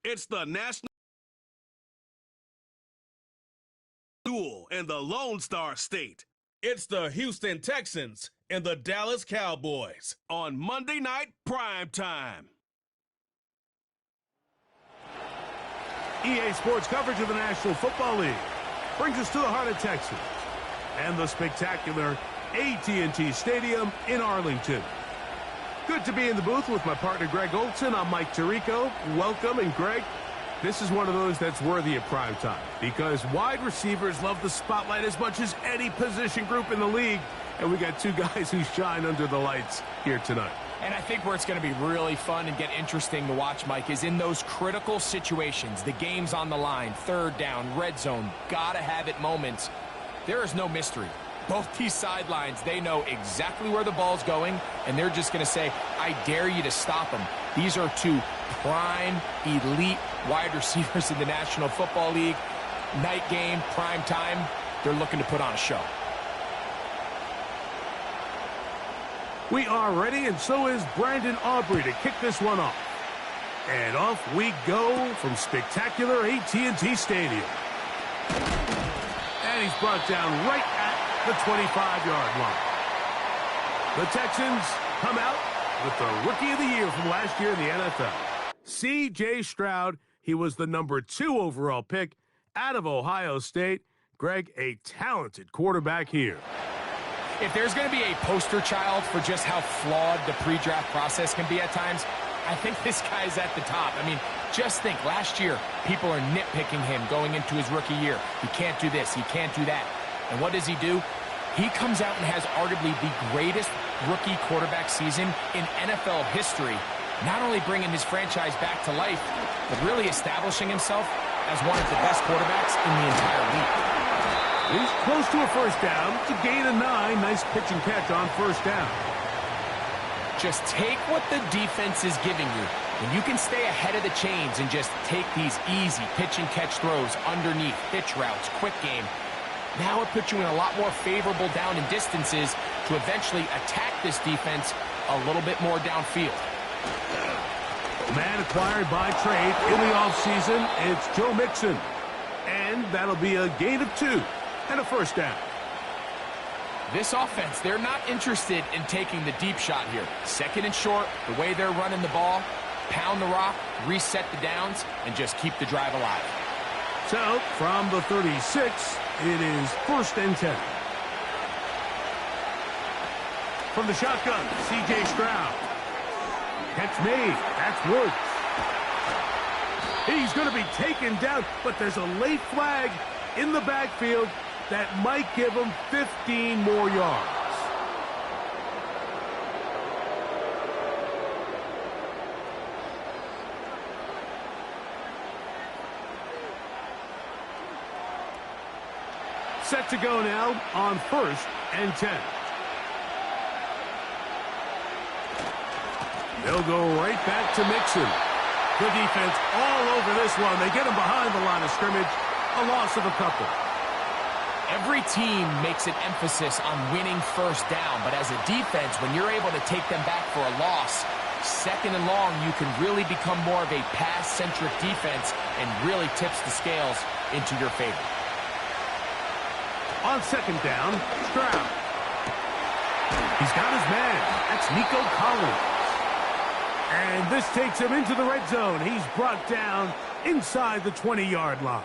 It's the national duel in the Lone Star State. It's the Houston Texans and the Dallas Cowboys on Monday Night Prime Time. EA Sports coverage of the National Football League brings us to the heart of Texas and the spectacular AT&T Stadium in Arlington. Good to be in the booth with my partner Greg Olson. I'm Mike Tirico. Welcome. And Greg, this is one of those that's worthy of prime time because wide receivers love the spotlight as much as any position group in the league. And we got two guys who shine under the lights here tonight. And I think where it's going to be really fun and get interesting to watch, Mike, is in those critical situations. The game's on the line, third down, red zone, gotta have it moments. There is no mystery. Both these sidelines, they know exactly where the ball's going, and they're just going to say, I dare you to stop them. These are two prime, elite wide receivers in the National Football League. Night game, prime time, they're looking to put on a show. We are ready, and so is Brandon Aubrey to kick this one off. And off we go from spectacular AT&T Stadium. And he's brought down right at the 25-yard line. The Texans come out with the Rookie of the Year from last year in the NFL. C.J. Stroud, he was the number 2 overall pick out of Ohio State. Greg, a talented quarterback here. If there's going to be a poster child for just how flawed the pre-draft process can be at times, I think this guy's at the top. I mean, just think, last year, people are nitpicking him going into his rookie year. He can't do this, he can't do that. And what does he do? He comes out and has arguably the greatest rookie quarterback season in NFL history, not only bringing his franchise back to life, but really establishing himself as one of the best quarterbacks in the entire league. He's close to a first down. It's a gain of 9. Nice pitch and catch on first down. Just take what the defense is giving you. When you can stay ahead of the chains and just take these easy pitch and catch throws underneath, pitch routes, quick game, now it puts you in a lot more favorable down and distances to eventually attack this defense a little bit more downfield. Man acquired by trade in the offseason, it's Joe Mixon. And that'll be a gain of 2 and a first down. This offense, they're not interested in taking the deep shot here. Second and short, the way they're running the ball, pound the rock, reset the downs, and just keep the drive alive. So, from the 36, it is first and 10. From the shotgun, C.J. Stroud. Catch me. That's Woods. He's going to be taken down, but there's a late flag in the backfield that might give him 15 more yards. Set to go now on first and 10. They'll go right back to Mixon. The defense all over this one. They get him behind the line of scrimmage. A loss of a couple. Every team makes an emphasis on winning first down, but as a defense, when you're able to take them back for a loss, second and long, you can really become more of a pass-centric defense and really tips the scales into your favor. On second down, Stroud. He's got his man. That's Nico Collins. And this takes him into the red zone. He's brought down inside the 20-yard line.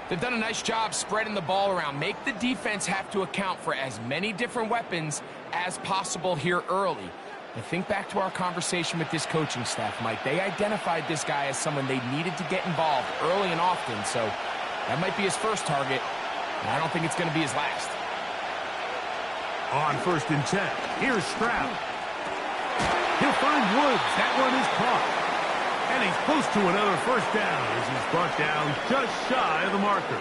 They've done a nice job spreading the ball around. Make the defense have to account for as many different weapons as possible here early. And think back to our conversation with this coaching staff, Mike. They identified this guy as someone they needed to get involved early and often. So that might be his first target, and I don't think it's going to be his last. On first and 10, here's Stroud. He'll find Woods. That one is caught. And he's close to another first down as he's brought down just shy of the marker.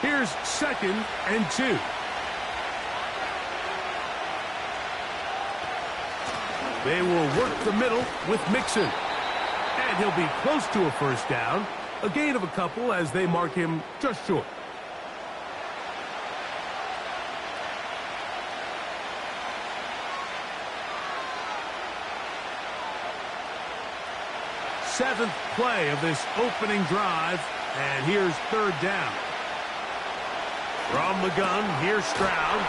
Here's second and 2. They will work the middle with Mixon. And he'll be close to a first down. A gain of a couple as they mark him just short. 7th play of this opening drive, and here's 3rd down. From the gun, here's Stroud,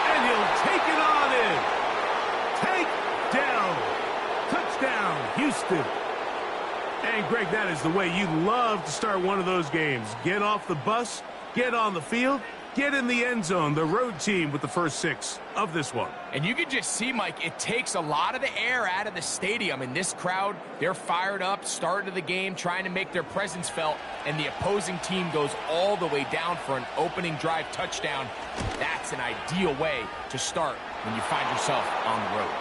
and he'll take it on in. Take down. Touchdown, Houston. And, Greg, that is the way you love to start one of those games. Get off the bus, get on the field, get in the end zone. The road team with the first 6 of this one. And you can just see, Mike, it takes a lot of the air out of the stadium. And this crowd, they're fired up, start of the game, trying to make their presence felt. And the opposing team goes all the way down for an opening drive touchdown. That's an ideal way to start when you find yourself on the road.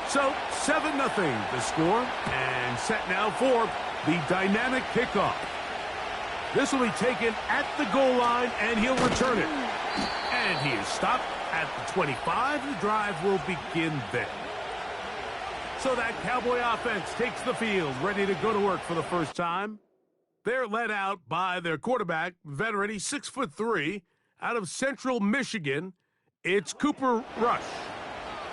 So, 7-0 the score, and set now for the dynamic kickoff. This will be taken at the goal line, and he'll return it. And he is stopped at the 25. The drive will begin there. So that Cowboy offense takes the field, ready to go to work for the first time. They're led out by their quarterback, veteran, he's 6'3", out of Central Michigan. It's Cooper Rush.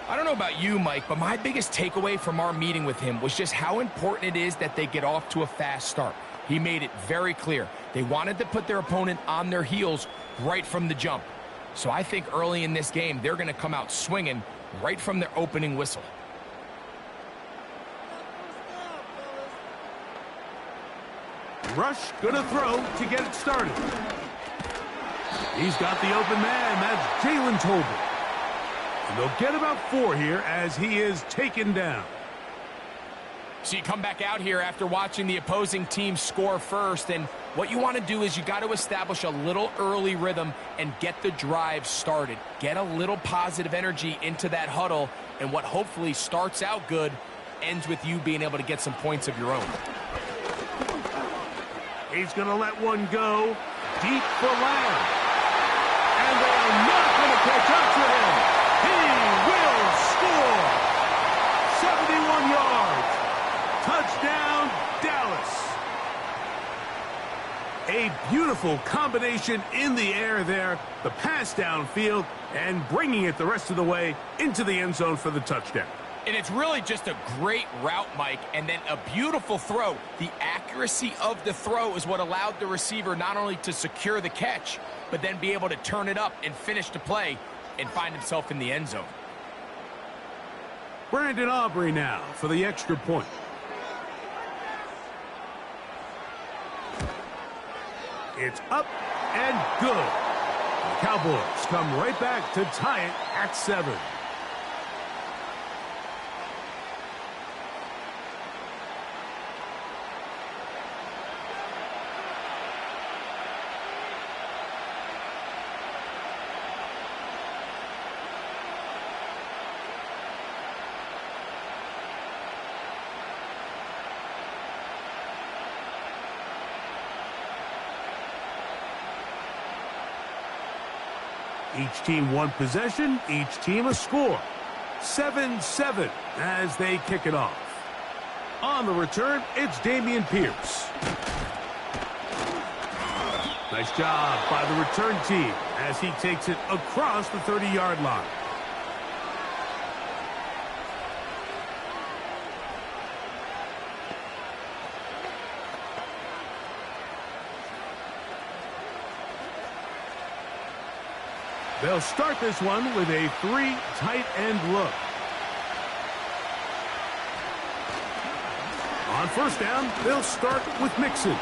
I don't know about you, Mike, but my biggest takeaway from our meeting with him was just how important it is that they get off to a fast start. He made it very clear. They wanted to put their opponent on their heels right from the jump. So I think early in this game, they're going to come out swinging right from their opening whistle. Rush going to throw to get it started. He's got the open man. That's Jalen Tolbert. And they'll get about 4 here as he is taken down. So you come back out here after watching the opposing team score first, and what you want to do is you got to establish a little early rhythm and get the drive started. Get a little positive energy into that huddle, and what hopefully starts out good ends with you being able to get some points of your own. He's going to let one go deep for Lamb. And they are not going to catch up to him. He will score. 71 yards. Touchdown, Dallas. A beautiful combination in the air there. The pass downfield and bringing it the rest of the way into the end zone for the touchdown. And it's really just a great route, Mike, and then a beautiful throw. The accuracy of the throw is what allowed the receiver not only to secure the catch, but then be able to turn it up and finish the play and find himself in the end zone. Brandon Aubrey now for the extra point. It's up and good. The Cowboys come right back to tie it at 7. Each team one possession, each team a score. 7-7 as they kick it off. On the return, it's Dameon Pierce. Nice job by the return team as he takes it across the 30-yard line. They'll start this one with a 3 tight end look. On first down, they'll start with Mixon.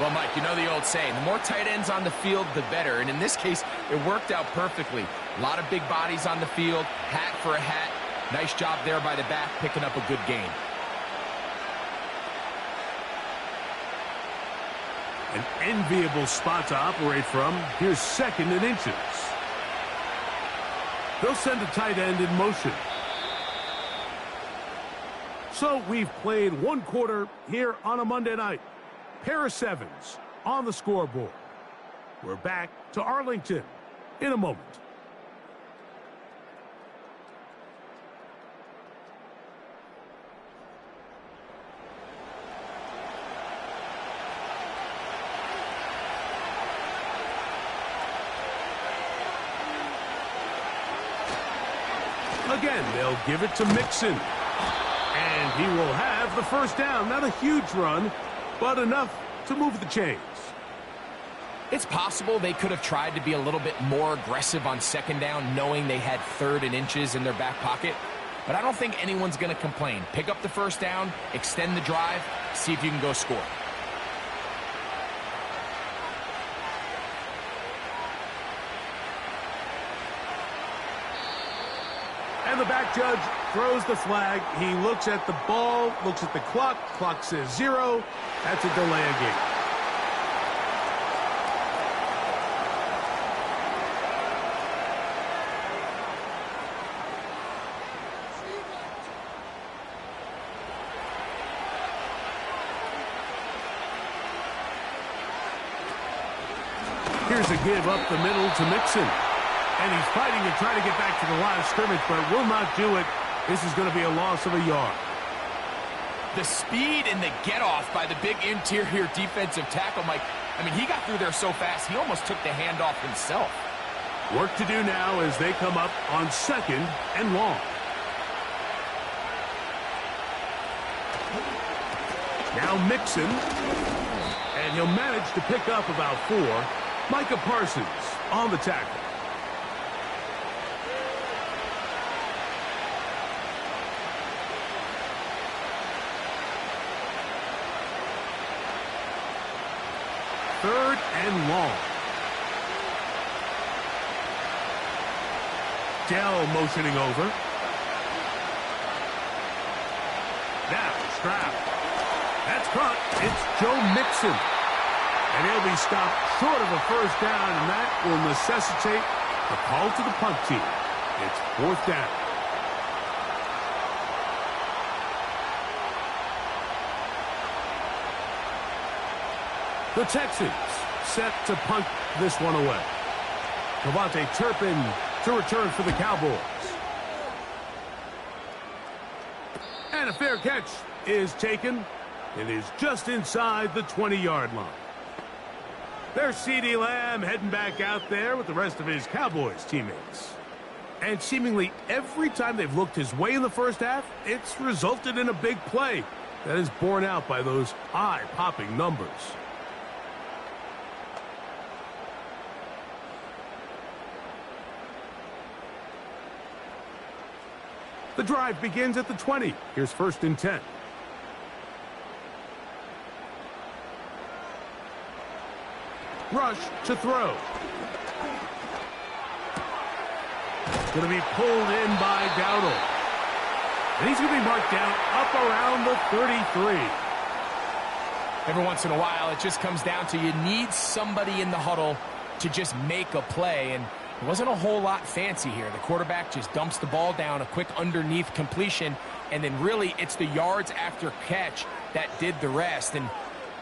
Well, Mike, you know the old saying, the more tight ends on the field, the better. And in this case, it worked out perfectly. A lot of big bodies on the field, hat for a hat. Nice job there by the back, picking up a good gain. An enviable spot to operate from. Here's 2nd and inches. They'll send a tight end in motion. So we've played 1 quarter here on a Monday night. Pair of 7s on the scoreboard. We're back to Arlington in a moment. Again, they'll give it to Mixon. And he will have the first down. Not a huge run, but enough to move the chains. It's possible they could have tried to be a little bit more aggressive on 2nd down, knowing they had 3rd and inches in their back pocket. But I don't think anyone's going to complain. Pick up the first down, extend the drive, see if you can go score. And the back judge throws the flag. He looks at the ball, looks at the clock. Clock says 0. That's a delay of game. Here's a give up the middle to Mixon. And he's fighting to try to get back to the line of scrimmage, but will not do it. This is going to be a loss of a yard. The speed and the get-off by the big interior defensive tackle, Mike. I mean, he got through there so fast, he almost took the handoff himself. Work to do now as they come up on 2nd and long. Now Mixon. And he'll manage to pick up about 4. Micah Parsons on the tackle. Third and long. Dell motioning over. Now Stroud. That's caught. It's Joe Mixon. And he'll be stopped short of a first down, and that will necessitate a call to the punt team. It's 4th down. The Texans set to punt this one away. Devontae Turpin to return for the Cowboys. And a fair catch is taken. It is just inside the 20-yard line. There's CeeDee Lamb heading back out there with the rest of his Cowboys teammates. And seemingly every time they've looked his way in the first half, it's resulted in a big play that is borne out by those eye-popping numbers. The drive begins at the 20. Here's 1st and 10. Rush to throw. Going to be pulled in by Dowdle. And he's going to be marked down up around the 33. Every once in a while, it just comes down to you need somebody in the huddle to just make a play. And it wasn't a whole lot fancy here. The quarterback just dumps the ball down, a quick underneath completion, and then really it's the yards after catch that did the rest. And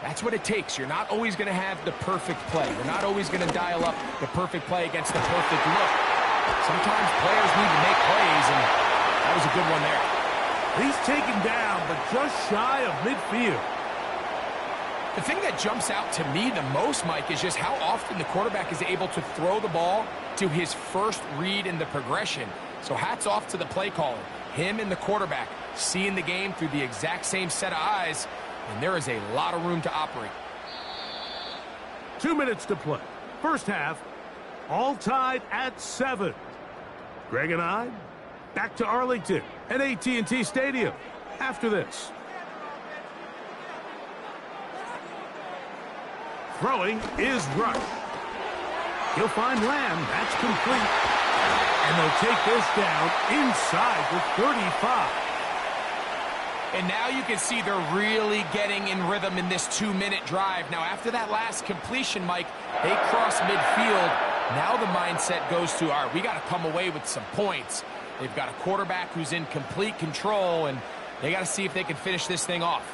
that's what it takes. You're not always going to have the perfect play. You're not always going to dial up the perfect play against the perfect look. Sometimes players need to make plays, and that was a good one there. He's taken down, but just shy of midfield. The thing that jumps out to me the most, Mike, is just how often the quarterback is able to throw the ball to his first read in the progression. So hats off to the play caller. Him and the quarterback seeing the game through the exact same set of eyes, and there is a lot of room to operate. 2 minutes to play. First half, all tied at 7. Greg and I, back to Arlington at AT&T Stadium after this. Throwing is Rush. He'll find Lamb. That's complete. And they'll take this down inside the 35. And now you can see they're really getting in rhythm in this 2-minute drive. Now, after that last completion, Mike, they cross midfield. Now the mindset goes to, all right, we got to come away with some points. They've got a quarterback who's in complete control, and they got to see if they can finish this thing off.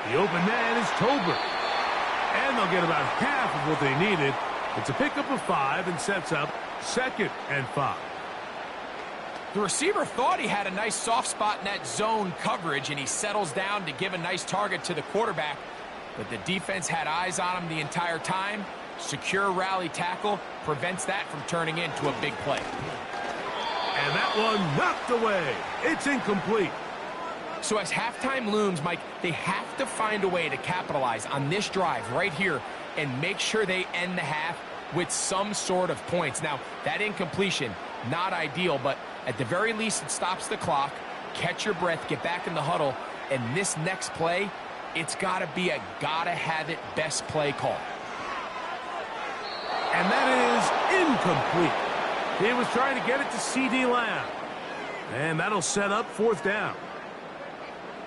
The open man is Tolbert. And they'll get about half of what they needed. It's a pickup of 5 and sets up 2nd and 5. The receiver thought he had a nice soft spot in that zone coverage, and he settles down to give a nice target to the quarterback. But the defense had eyes on him the entire time. Secure rally tackle prevents that from turning into a big play. And that one knocked away. It's incomplete. So as halftime looms, Mike, they have to find a way to capitalize on this drive right here and make sure they end the half with some sort of points. Now, that incompletion, not ideal, but at the very least, it stops the clock. Catch your breath, get back in the huddle, and this next play, it's got to be a gotta-have-it best play call. And that is incomplete. He was trying to get it to C.D. Lamb. And that'll set up 4th down.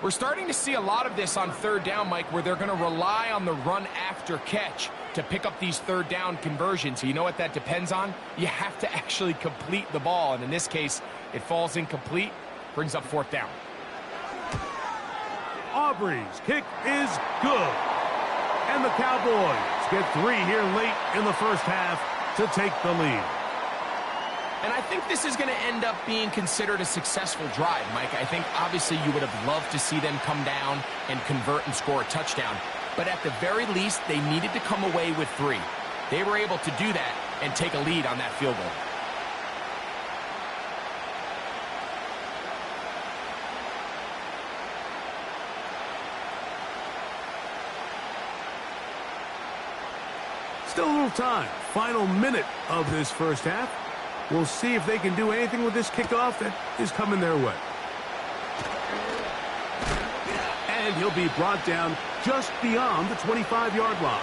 We're starting to see a lot of this on 3rd down, Mike, where they're going to rely on the run after catch to pick up these 3rd down conversions. So you know what that depends on? You have to actually complete the ball. And in this case, it falls incomplete, brings up 4th down. Aubrey's kick is good. And the Cowboys get 3 here late in the first half to take the lead. And I think this is going to end up being considered a successful drive, Mike. I think obviously you would have loved to see them come down and convert and score a touchdown. But at the very least, they needed to come away with 3. They were able to do that and take a lead on that field goal. Still a little time. Final minute of this first half. We'll see if they can do anything with this kickoff that is coming their way. And he'll be brought down just beyond the 25-yard line.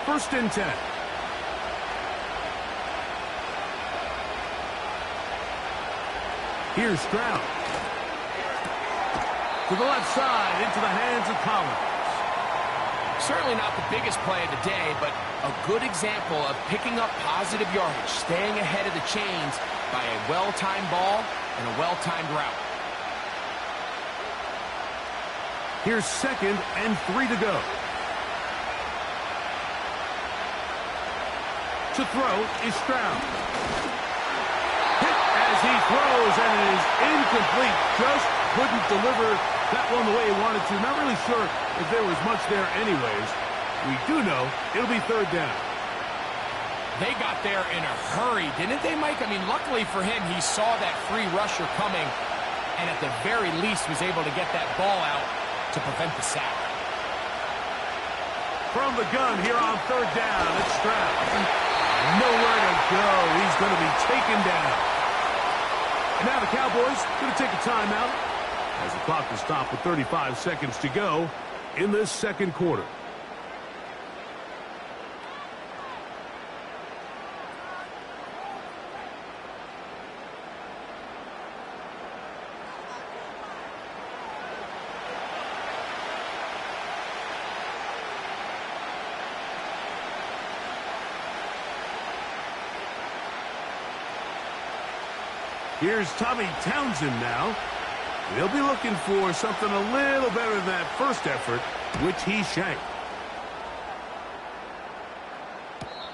First and 10. Here's Stroud. To the left side, into the hands of Collins. Certainly not the biggest play of the day, but a good example of picking up positive yardage, staying ahead of the chains by a well-timed ball and a well-timed route. Here's 2nd and 3 to go. To throw is Stroud. He throws, and it is incomplete. Just couldn't deliver that one the way he wanted to. Not really sure if there was much there anyways. We do know it'll be 3rd down. They got there in a hurry, didn't they, Mike? I mean, luckily for him, he saw that free rusher coming, and at the very least was able to get that ball out to prevent the sack. From the gun here on 3rd down, it's Stroud. Nowhere to go. He's going to be taken down. And now the Cowboys going to take a timeout as the clock is stopped with 35 seconds to go in this 2nd quarter. Here's Tommy Townsend now. They'll be looking for something a little better than that first effort, which he shanked.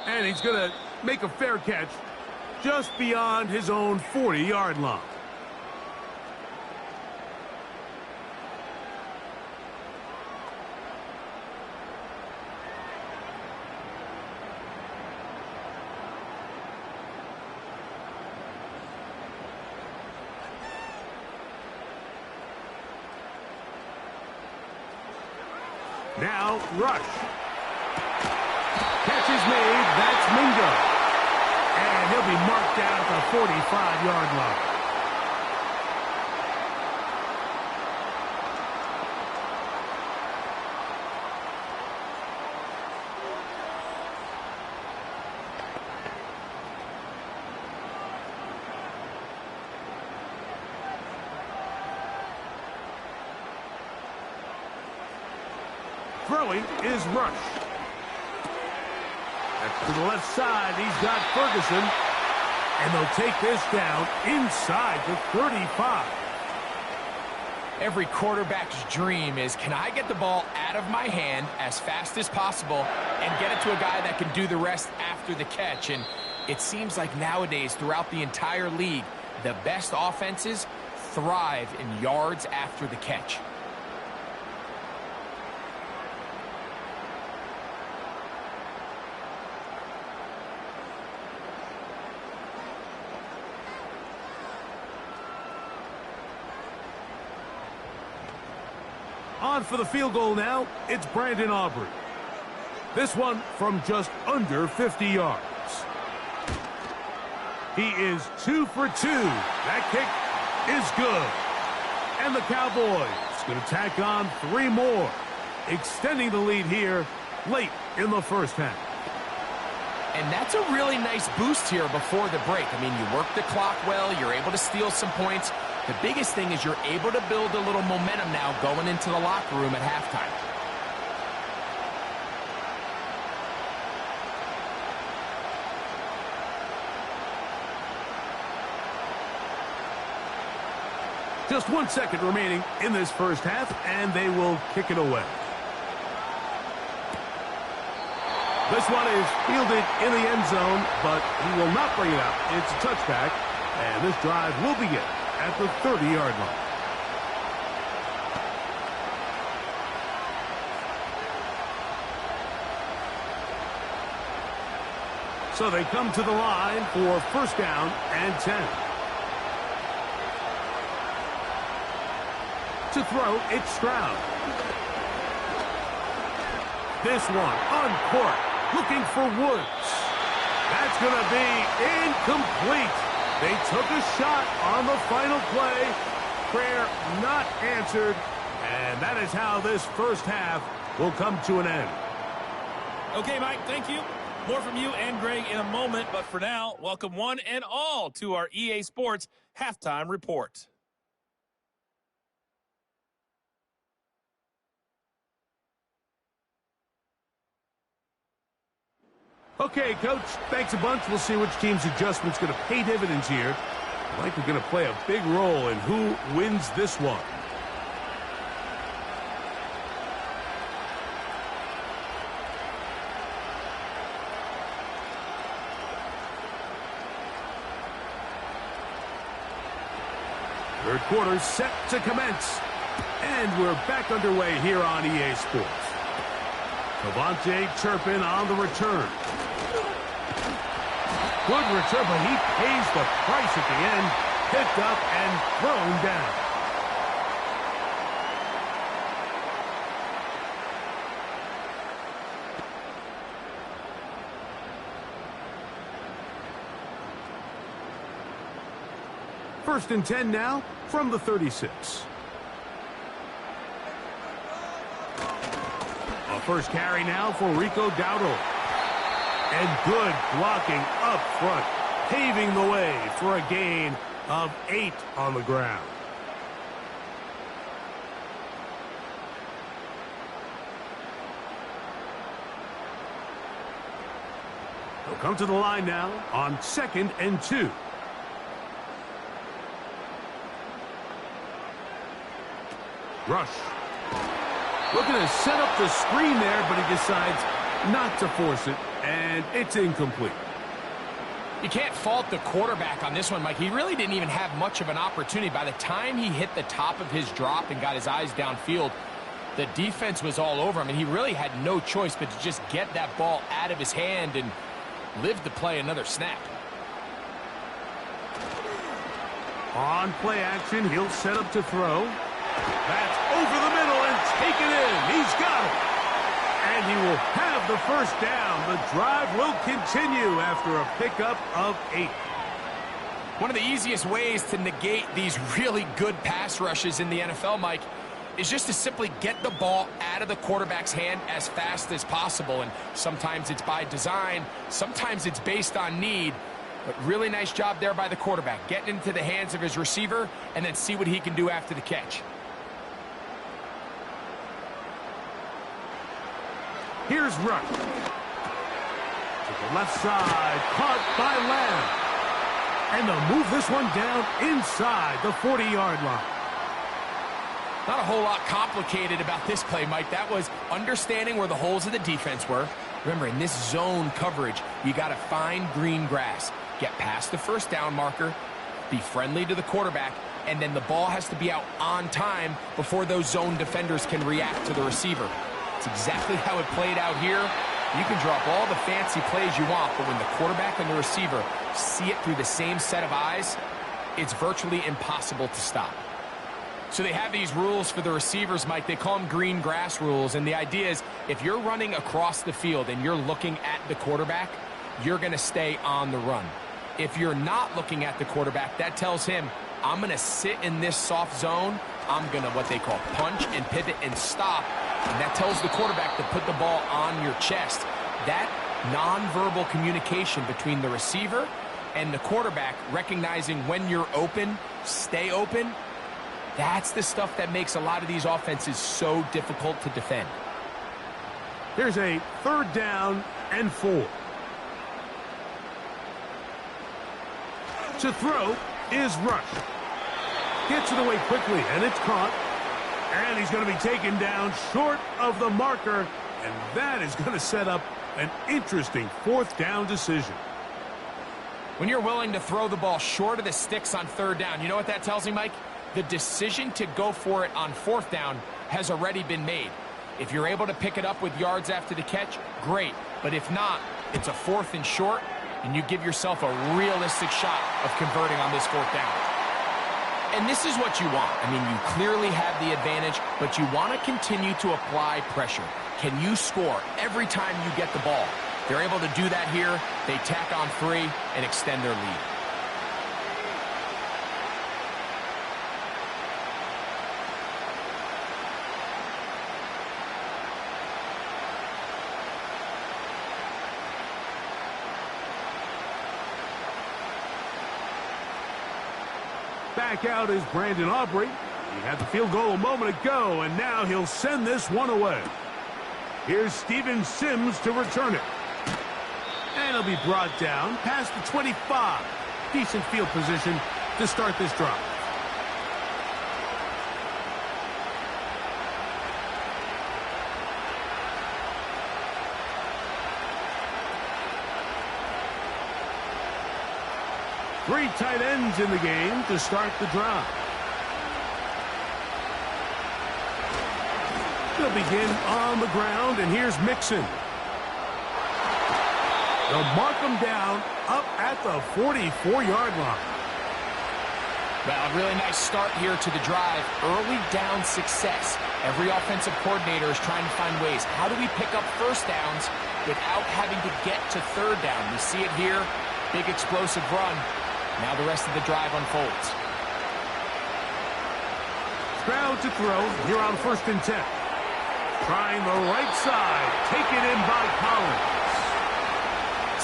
And he's going to make a fair catch just beyond his own 40-yard line. Now, rush. Catch is made. That's Mingo. And he'll be marked down at the 45-yard line. Throwing is Rush. That's to the left side. He's got Ferguson. And they'll take this down inside the 35. Every quarterback's dream is, can I get the ball out of my hand as fast as possible and get it to a guy that can do the rest after the catch? And it seems like nowadays throughout the entire league, the best offenses thrive in yards after the catch. On for the field goal now, it's Brandon Aubrey. This one from just under 50 yards. He is 2 for 2. That kick is good. And the Cowboys going to tack on 3 more, extending the lead here late in the first half. And that's a really nice boost here before the break. I mean, you work the clock well, you're able to steal some points. The biggest thing is you're able to build a little momentum now going into the locker room at halftime. Just 1 second remaining in this first half, and they will kick it away. This one is fielded in the end zone, but he will not bring it out. It's a touchback, and this drive will begin at the 30-yard line. So they come to the line for first down and 10. To throw, it's Stroud. This one uncorked, looking for Woods. That's going to be incomplete. They took a shot on the final play. Prayer not answered. And that is how this first half will come to an end. Okay, Mike, thank you. More from you and Greg in a moment. But for now, welcome one and all to our EA Sports Halftime Report. Okay, Coach, thanks a bunch. We'll see which team's adjustment's going to pay dividends here. Likely going to play a big role in who wins this one. Third quarter set to commence. And we're back underway here on EA Sports. Cavante Turpin on the return. Good return, but he pays the price at the end. Picked up and thrown down. First and 10 now from the 36. A first carry now for Rico Dowdle. And good blocking up front, paving the way for a gain of 8 on the ground. They'll come to the line now on 2nd and 2. Rush. Looking to set up the screen there, but he decides not to force it, and it's incomplete. You can't fault the quarterback on this one, Mike. He really didn't even have much of an opportunity. By the time he hit the top of his drop and got his eyes downfield, the defense was all over him, and he really had no choice but to just get that ball out of his hand and live to play another snap. On play action, he'll set up to throw. That's over the middle and taken in. He's got it. And he will have the first down. The drive will continue after a pickup of 8. One of the easiest ways to negate these really good pass rushes in the NFL, Mike, is just to simply get the ball out of the quarterback's hand as fast as possible. And sometimes it's by design, sometimes it's based on need. But really nice job there by the quarterback, getting into the hands of his receiver and then see what he can do after the catch. Here's Rush. To the left side, caught by Lamb. And they'll move this one down inside the 40-yard line. Not a whole lot complicated about this play, Mike. That was understanding where the holes of the defense were. Remember, in this zone coverage, you got to find green grass. Get past the first down marker, be friendly to the quarterback, and then the ball has to be out on time before those zone defenders can react to the receiver. It's exactly how it played out here. You can drop all the fancy plays you want, but when the quarterback and the receiver see it through the same set of eyes, it's virtually impossible to stop. So they have these rules for the receivers, Mike. They call them green grass rules, and the idea is if you're running across the field and you're looking at the quarterback, you're going to stay on the run. If you're not looking at the quarterback, that tells him, I'm going to sit in this soft zone. I'm going to what they call punch and pivot and stop. And that tells the quarterback to put the ball on your chest. That nonverbal communication between the receiver and the quarterback, recognizing when you're open, stay open, that's the stuff that makes a lot of these offenses so difficult to defend. Here's a 3rd down and 4. To throw is Rush. Gets it away quickly, and it's caught. And he's going to be taken down short of the marker, and that is going to set up an interesting 4th down decision. When you're willing to throw the ball short of the sticks on 3rd down, you know what that tells me, Mike? The decision to go for it on 4th down has already been made. If you're able to pick it up with yards after the catch, great. But if not, it's a 4th and short, and you give yourself a realistic shot of converting on this 4th down. And this is what you want. I mean, you clearly have the advantage, but you want to continue to apply pressure. Can you score every time you get the ball? They're able to do that here. They tack on 3 and extend their lead. Back out is Brandon Aubrey. He had the field goal a moment ago, and now he'll send this one away. Here's Steven Sims to return it. And he'll be brought down past the 25. Decent field position to start this drive. Three tight ends in the game to start the drive. They'll begin on the ground, and here's Mixon. They'll mark him down up at the 44-yard line. Well, a really nice start here to the drive. Early down success. Every offensive coordinator is trying to find ways. How do we pick up 1st downs without having to get to 3rd down? We see it here. Big explosive run. Now the rest of the drive unfolds. Stroud to throw here on 1st and 10. Trying the right side. Taken in by Collins.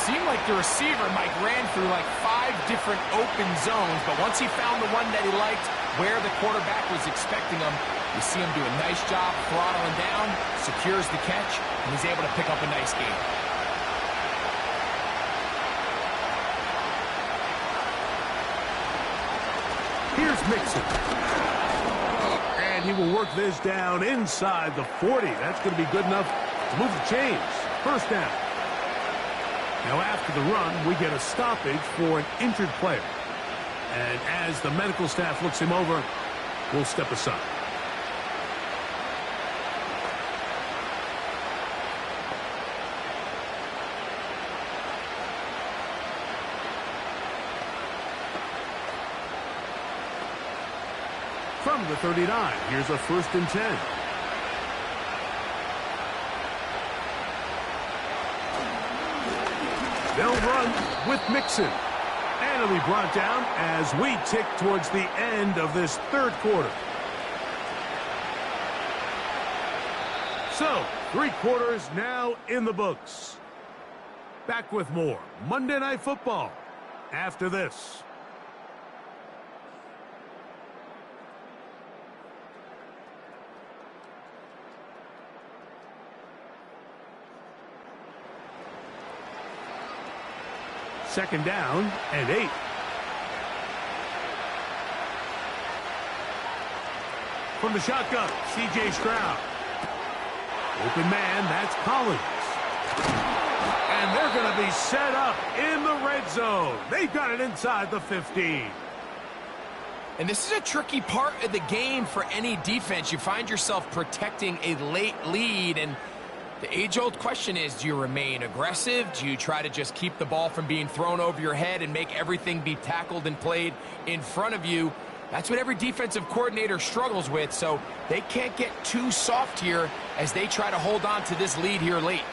Seemed like the receiver, Mike, ran through like 5 different open zones, but once he found the one that he liked, where the quarterback was expecting him, you see him do a nice job throttling down, secures the catch, and he's able to pick up a nice gain. Here's Mixon. And he will work this down inside the 40. That's going to be good enough to move the chains. 1st down. Now after the run, we get a stoppage for an injured player. And as the medical staff looks him over, we'll step aside. From the 39, here's a 1st and 10. They'll run with Mixon. And he'll be brought down as we tick towards the end of this 3rd quarter. So, 3 quarters now in the books. Back with more Monday Night Football after this. Second down and 8. From the shotgun, C.J. Stroud. Open man, that's Collins. And they're going to be set up in the red zone. They've got it inside the 15. And this is a tricky part of the game for any defense. You find yourself protecting a late lead, and the age-old question is, do you remain aggressive? Do you try to just keep the ball from being thrown over your head and make everything be tackled and played in front of you? That's what every defensive coordinator struggles with, so they can't get too soft here as they try to hold on to this lead here late.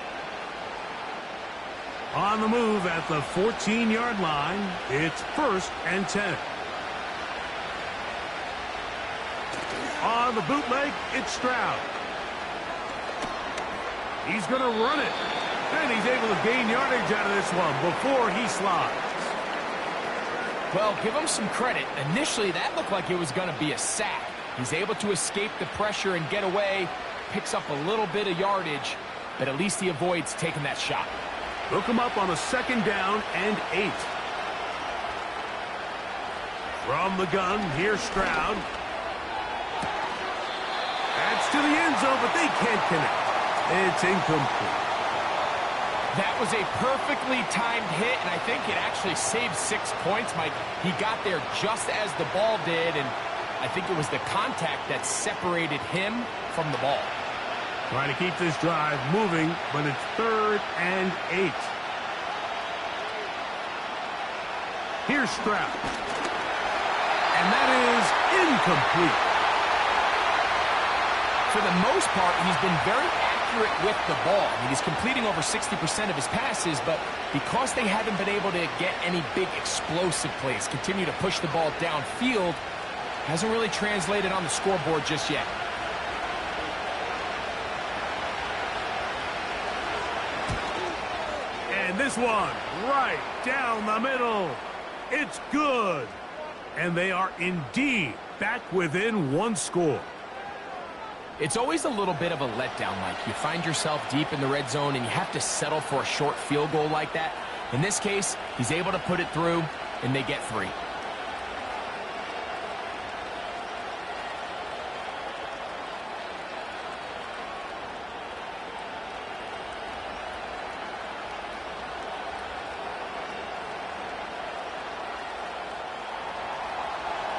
On the move at the 14-yard line, it's 1st and 10. On the bootleg, it's Stroud. He's going to run it. And he's able to gain yardage out of this one before he slides. Well, give him some credit. Initially, that looked like it was going to be a sack. He's able to escape the pressure and get away, picks up a little bit of yardage, but at least he avoids taking that shot. Look him up on a 2nd down and 8. From the gun, here's Stroud. That's to the end zone, but they can't connect. It's incomplete. That was a perfectly timed hit, and I think it actually saved 6 points, Mike. He got there just as the ball did, and I think it was the contact that separated him from the ball. Trying to keep this drive moving, but it's 3rd and 8. Here's Stroud. And that is incomplete. For the most part, he's been very accurate with the ball. I mean, he's completing over 60% of his passes, but because they haven't been able to get any big explosive plays, continue to push the ball downfield, hasn't really translated on the scoreboard just yet. And this one, right down the middle. It's good. And they are indeed back within 1 score. It's always a little bit of a letdown, Mike. You find yourself deep in the red zone, and you have to settle for a short field goal like that. In this case, he's able to put it through, and they get 3.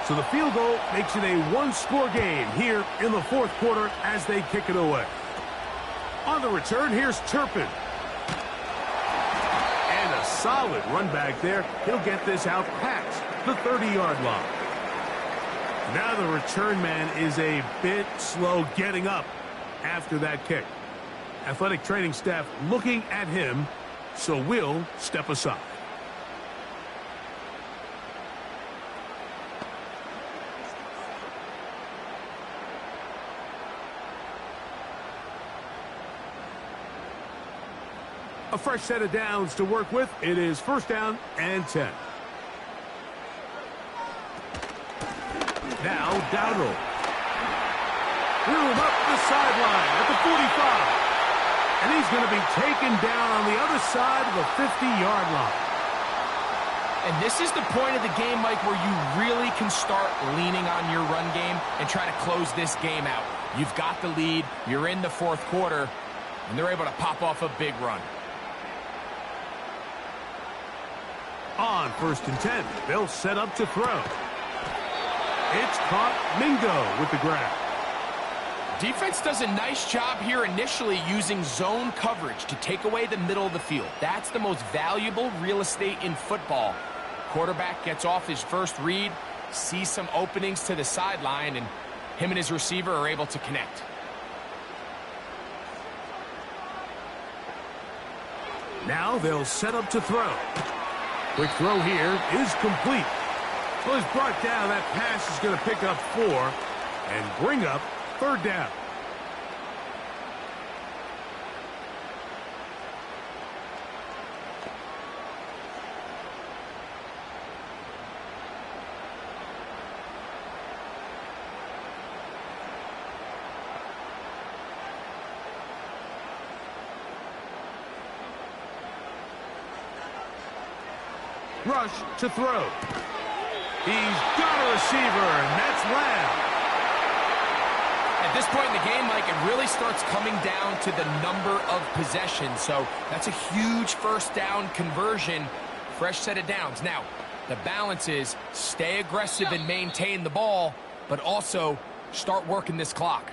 So the field goal makes it a 1-score game here in the 4th quarter as they kick it away. On the return, here's Turpin. And a solid run back there. He'll get this out past the 30-yard line. Now the return man is a bit slow getting up after that kick. Athletic training staff looking at him, so we'll step aside. A fresh set of downs to work with. It is 1st down and 10. Now Dowdle. Room up the sideline at the 45. And he's going to be taken down on the other side of the 50-yard line. And this is the point of the game, Mike, where you really can start leaning on your run game and try to close this game out. You've got the lead. You're in the 4th quarter, and they're able to pop off a big run. On 1st and 10, they'll set up to throw. It's caught. Mingo with the grab. Defense does a nice job here initially using zone coverage to take away the middle of the field. That's the most valuable real estate in football. Quarterback gets off his first read, sees some openings to the sideline, and him and his receiver are able to connect. Now they'll set up to throw. Quick throw here is complete. Well, he's brought down. That pass is going to pick up 4 and bring up 3rd down. Rush to throw. He's got a receiver, and that's Lamb. At this point in the game, Mike, it really starts coming down to the number of possessions. So that's a huge first down conversion, fresh set of downs. Now, the balance is stay aggressive and maintain the ball, but also start working this clock.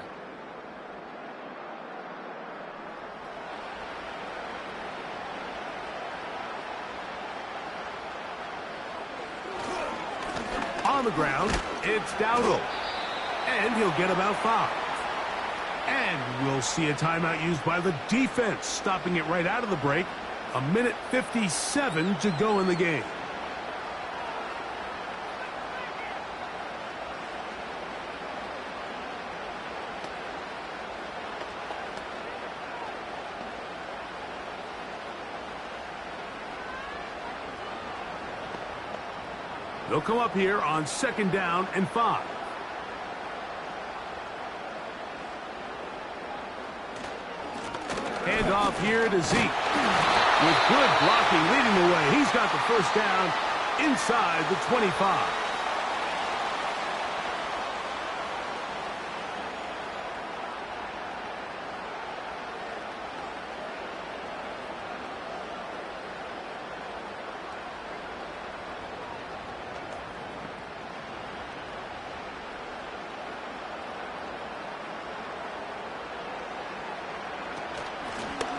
On the ground, it's Dowdle. And he'll get about 5. And we'll see a timeout used by the defense, stopping it right out of the break. 1:57 to go in the game. They'll come up here on 2nd down and 5. Hand off here to Zeke. With good blocking leading the way, he's got the first down inside the 25.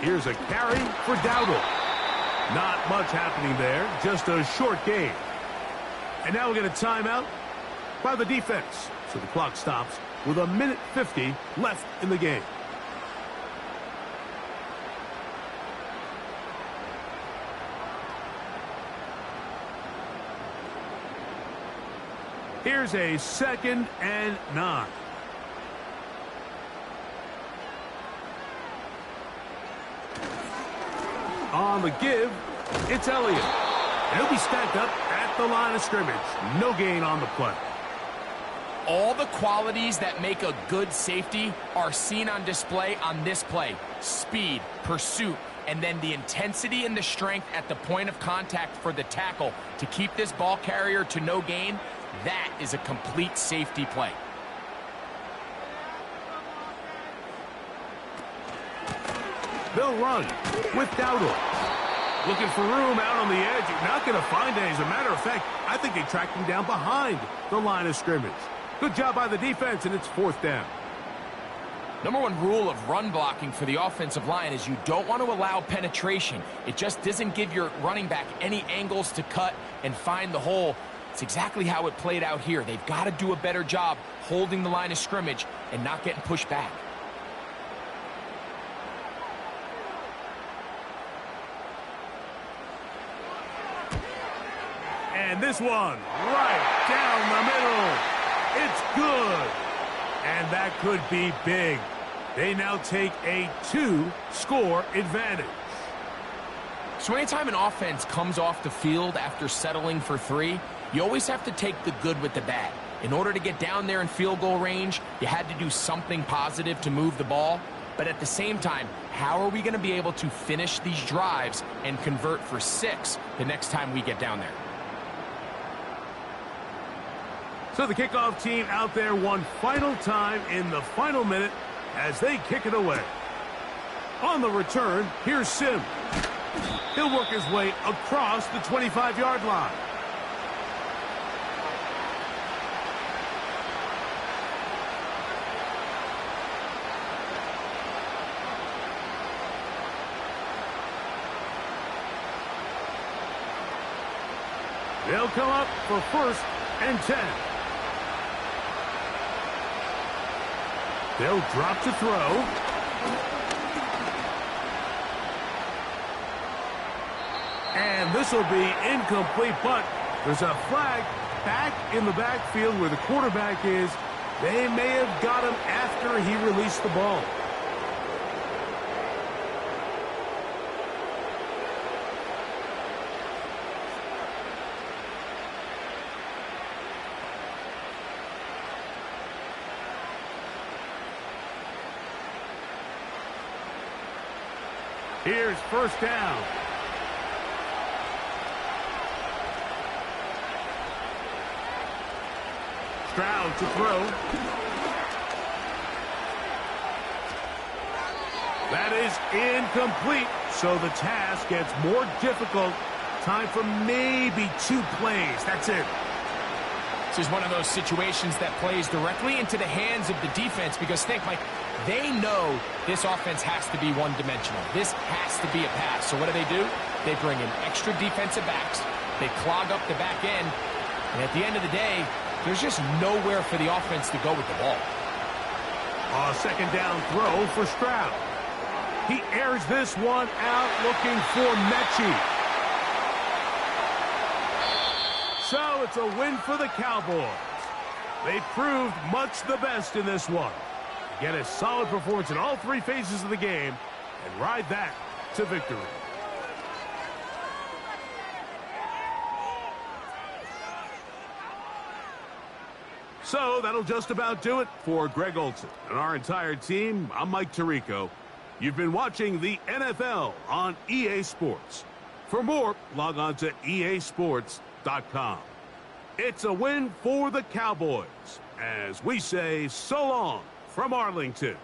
Here's a carry for Dowdle. Not much happening there, just a short game. And now we get a timeout by the defense. So the clock stops with 1:50 left in the game. Here's a 2nd and 9. On the give, it's Elliott. And he'll be stacked up at the line of scrimmage. No gain on the play. All the qualities that make a good safety are seen on display on this play. Speed, pursuit, and then the intensity and the strength at the point of contact for the tackle to keep this ball carrier to no gain. That is a complete safety play. They'll run with Dowdle. Looking for room out on the edge. You're not going to find it. As a matter of fact, I think they tracked him down behind the line of scrimmage. Good job by the defense, and it's 4th down. Number one rule of run blocking for the offensive line is you don't want to allow penetration. It just doesn't give your running back any angles to cut and find the hole. It's exactly how it played out here. They've got to do a better job holding the line of scrimmage and not getting pushed back. And this one, right down the middle. It's good. And that could be big. They now take a 2-score advantage. So anytime an offense comes off the field after settling for 3, you always have to take the good with the bad. In order to get down there in field goal range, you had to do something positive to move the ball. But at the same time, how are we going to be able to finish these drives and convert for 6 the next time we get down there? So the kickoff team out there one final time in the final minute as they kick it away. On the return, here's Sim. He'll work his way across the 25-yard line. They'll come up for 1st and 10. They'll drop to throw. And this will be incomplete, but there's a flag back in the backfield where the quarterback is. They may have got him after he released the ball. Here's 1st down. Stroud to throw. That is incomplete, so the task gets more difficult. Time for maybe 2 plays. That's it. This is one of those situations that plays directly into the hands of the defense because think, Mike, they know this offense has to be one-dimensional. This has to be a pass. So what do? They bring in extra defensive backs. They clog up the back end. And at the end of the day, there's just nowhere for the offense to go with the ball. A second down throw for Stroud. He airs this one out looking for Mechie. So it's a win for the Cowboys. They proved much the best in this one. Get a solid performance in all 3 phases of the game and ride that to victory. So that'll just about do it for Greg Olson and our entire team. I'm Mike Tirico. You've been watching the NFL on EA Sports. For more, log on to easports.com. It's a win for the Cowboys as we say so long from Arlington.